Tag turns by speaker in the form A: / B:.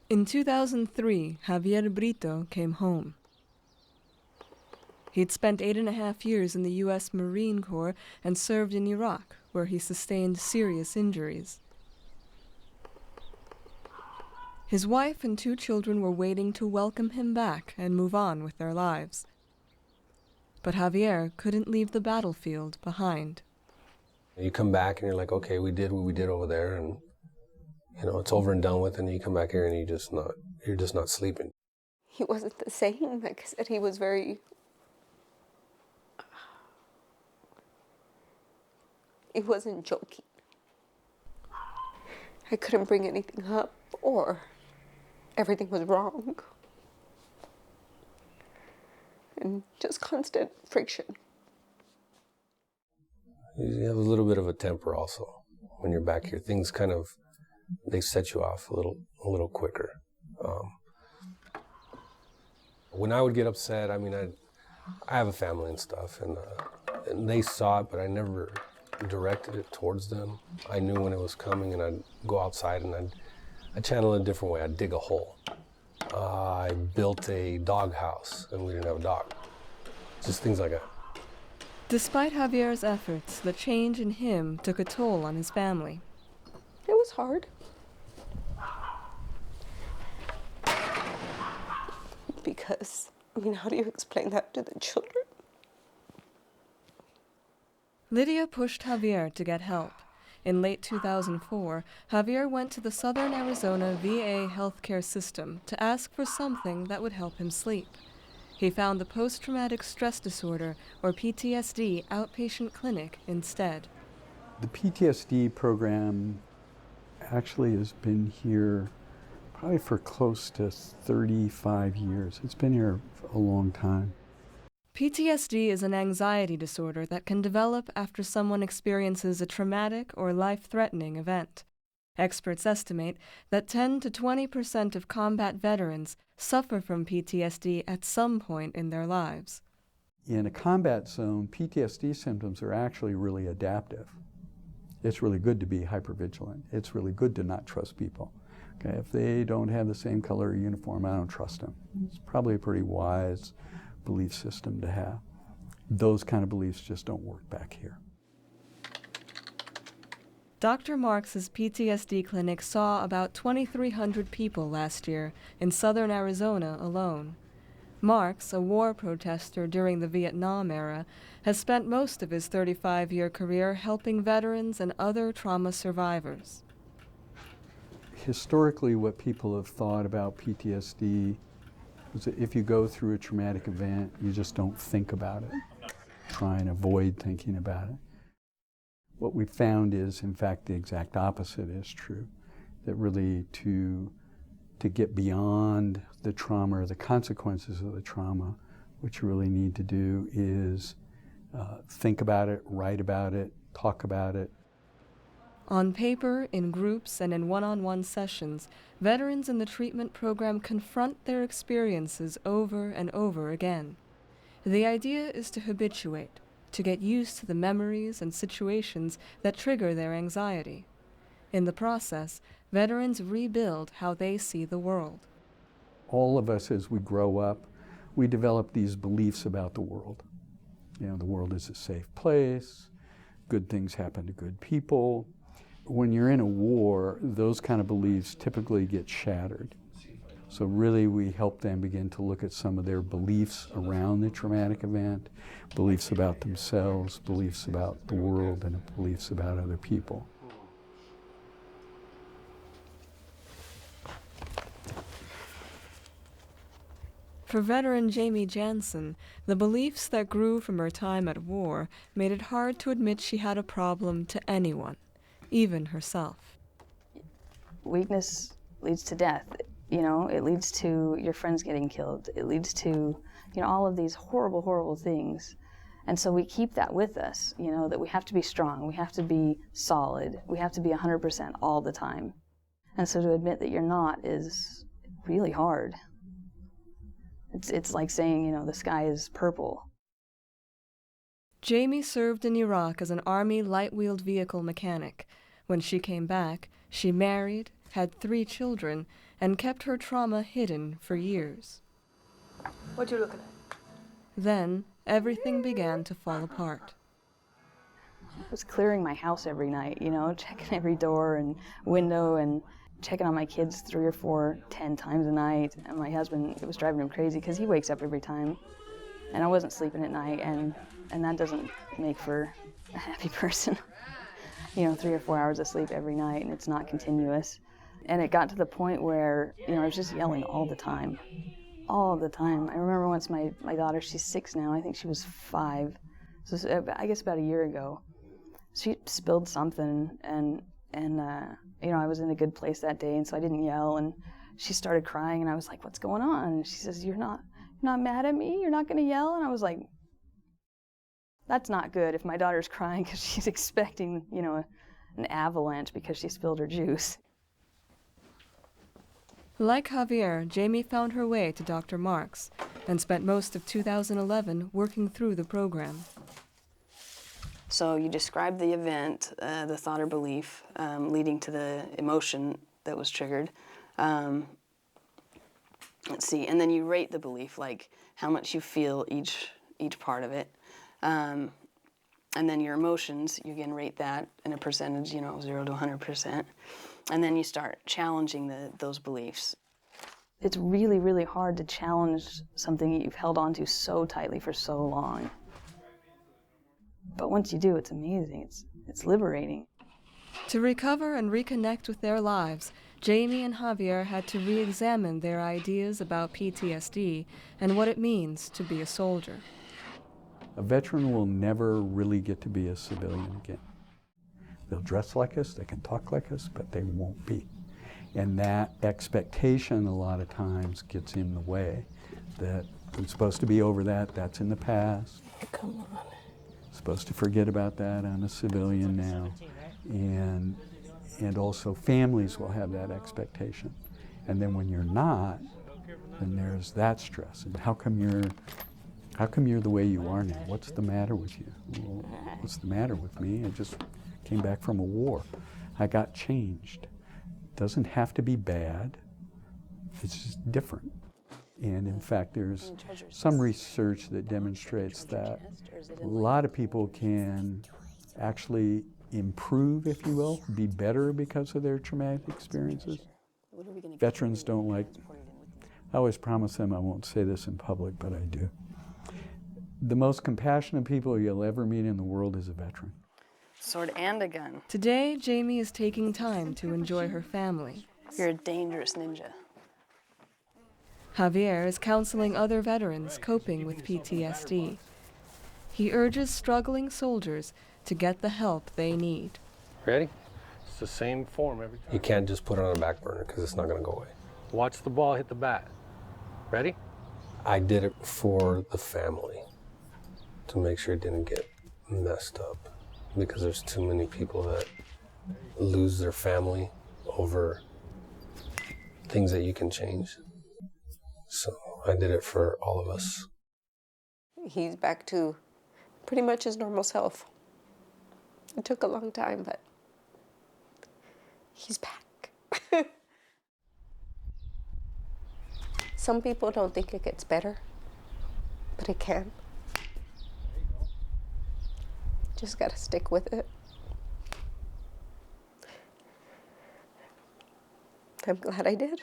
A: In 2003, Javier Brito came home. He'd spent 8.5 years in the U.S. Marine Corps and served in Iraq, where he sustained serious injuries. His wife and 2 children were waiting to welcome him back and move on with their lives. But Javier couldn't leave the battlefield behind.
B: You come back and you're like, okay, we did what we did over there, and it's over and done with, and you come back here and you're just not sleeping.
C: He wasn't the same. Like I said, he was he wasn't joking. I couldn't bring anything up, or everything was wrong. And just constant friction.
B: You have a little bit of a temper also when you're back here. Things they set you off a little quicker. When I would get upset, I have a family and stuff, and they saw it, but I never directed it towards them. I knew when it was coming, and I'd go outside and I'd channel it a different way. I'd dig a hole. I built a dog house, and we didn't have a dog. Just things like that.
A: Despite Javier's efforts, the change in him took a toll on his family.
C: It was hard. Because, how do you explain that to the children?
A: Lydia pushed Javier to get help. In late 2004, Javier went to the Southern Arizona VA healthcare system to ask for something that would help him sleep. He found the post-traumatic stress disorder, or PTSD, outpatient clinic instead.
D: The PTSD program actually has been here probably for close to 35 years. It's been here for a long time.
A: PTSD is an anxiety disorder that can develop after someone experiences a traumatic or life-threatening event. Experts estimate that 10 to 20% of combat veterans suffer from PTSD at some point in their lives.
D: In a combat zone, PTSD symptoms are actually really adaptive. It's really good to be hypervigilant. It's really good to not trust people. Okay, if they don't have the same color uniform, I don't trust them. It's probably a pretty wise belief system to have. Those kind of beliefs just don't work back here.
A: Dr. Marks's PTSD clinic saw about 2,300 people last year in southern Arizona alone. Marks, a war protester during the Vietnam era, has spent most of his 35-year career helping veterans and other trauma survivors.
D: Historically, what people have thought about PTSD is that if you go through a traumatic event, you just don't think about it. Try and avoid thinking about it. What we found is, in fact, the exact opposite is true. That really to get beyond the trauma or the consequences of the trauma, what you really need to do is think about it, write about it, talk about it.
A: On paper, in groups, and in one-on-one sessions, veterans in the treatment program confront their experiences over and over again. The idea is to habituate, to get used to the memories and situations that trigger their anxiety. In the process, veterans rebuild how they see the world.
D: All of us, as we grow up, we develop these beliefs about the world. The world is a safe place, good things happen to good people. When you're in a war, those kind of beliefs typically get shattered. So really we help them begin to look at some of their beliefs around the traumatic event, beliefs about themselves, beliefs about the world, and beliefs about other people.
A: For veteran Jamie Jansen, the beliefs that grew from her time at war made it hard to admit she had a problem to anyone, even herself.
E: Weakness leads to death. It leads to your friends getting killed. It leads to, all of these horrible, horrible things. And so we keep that with us, that we have to be strong, we have to be solid, we have to be 100% all the time. And so to admit that you're not is really hard. It's like saying, the sky is purple.
A: Jamie served in Iraq as an Army light-wheeled vehicle mechanic. When she came back, she married, had 3 children, and kept her trauma hidden for years.
E: What you looking at?
A: Then, everything began to fall apart.
E: I was clearing my house every night, you know, checking every door and window and checking on my kids 3 or 4, 10 times a night. And my husband, it was driving him crazy because he wakes up every time. And I wasn't sleeping at night, and that doesn't make for a happy person. You know, 3 or 4 hours of sleep every night, and it's not continuous. And it got to the point where, you know, I was just yelling all the time. All the time. I remember once my daughter, she's 6 now, I think she was 5. So I guess about a year ago. She spilled something, and you know, I was in a good place that day, and so I didn't yell, and she started crying, and I was like, what's going on? And she says, you're not mad at me? You're not going to yell? And I was like, that's not good if my daughter's crying because she's expecting, you know, an avalanche because she spilled her juice.
A: Like Javier, Jamie found her way to Dr. Marks and spent most of 2011 working through the program.
E: So you describe the event, the thought or belief, leading to the emotion that was triggered. Let's see, and then you rate the belief, like how much you feel each part of it. And then your emotions, you again rate that in a percentage, you know, 0 to 100%. And then you start challenging those beliefs. It's really, really hard to challenge something that you've held on to so tightly for so long. But once you do, it's amazing. It's liberating.
A: To recover and reconnect with their lives, Jamie and Javier had to re-examine their ideas about PTSD and what it means to be a soldier.
D: A veteran will never really get to be a civilian again. They'll dress like us, they can talk like us, but they won't be. And that expectation a lot of times gets in the way. That I'm supposed to be over that, that's in the past.
C: Come on.
D: Supposed to forget about that. I'm a civilian now. And also families will have that expectation. And then when you're not, then there's that stress. And how come you're the way you are now? What's the matter with you? Well, what's the matter with me? I just came back from a war. I got changed. Doesn't have to be bad. It's just different. And in fact, there's some research that demonstrates that a lot of people can actually improve, if you will, be better because of their traumatic experiences. Veterans don't like, I always promise them I won't say this in public, but I do. The most compassionate people you'll ever meet in the world is a veteran.
E: Sword and a gun.
A: Today, Jamie is taking time to enjoy her family.
E: You're a dangerous ninja.
A: Javier is counseling other veterans coping with PTSD. He urges struggling soldiers to get the help they need.
B: Ready?
F: It's the same form every time.
B: You can't just put it on a back burner because it's not going to go away.
F: Watch the ball hit the bat. Ready?
B: I did it for the family to make sure it didn't get messed up, because there's too many people that lose their family over things that you can change. So I did it for all of us.
C: He's back to pretty much his normal self. It took a long time, but he's back. Some people don't think it gets better, but it can. Just gotta stick with it. I'm glad I did.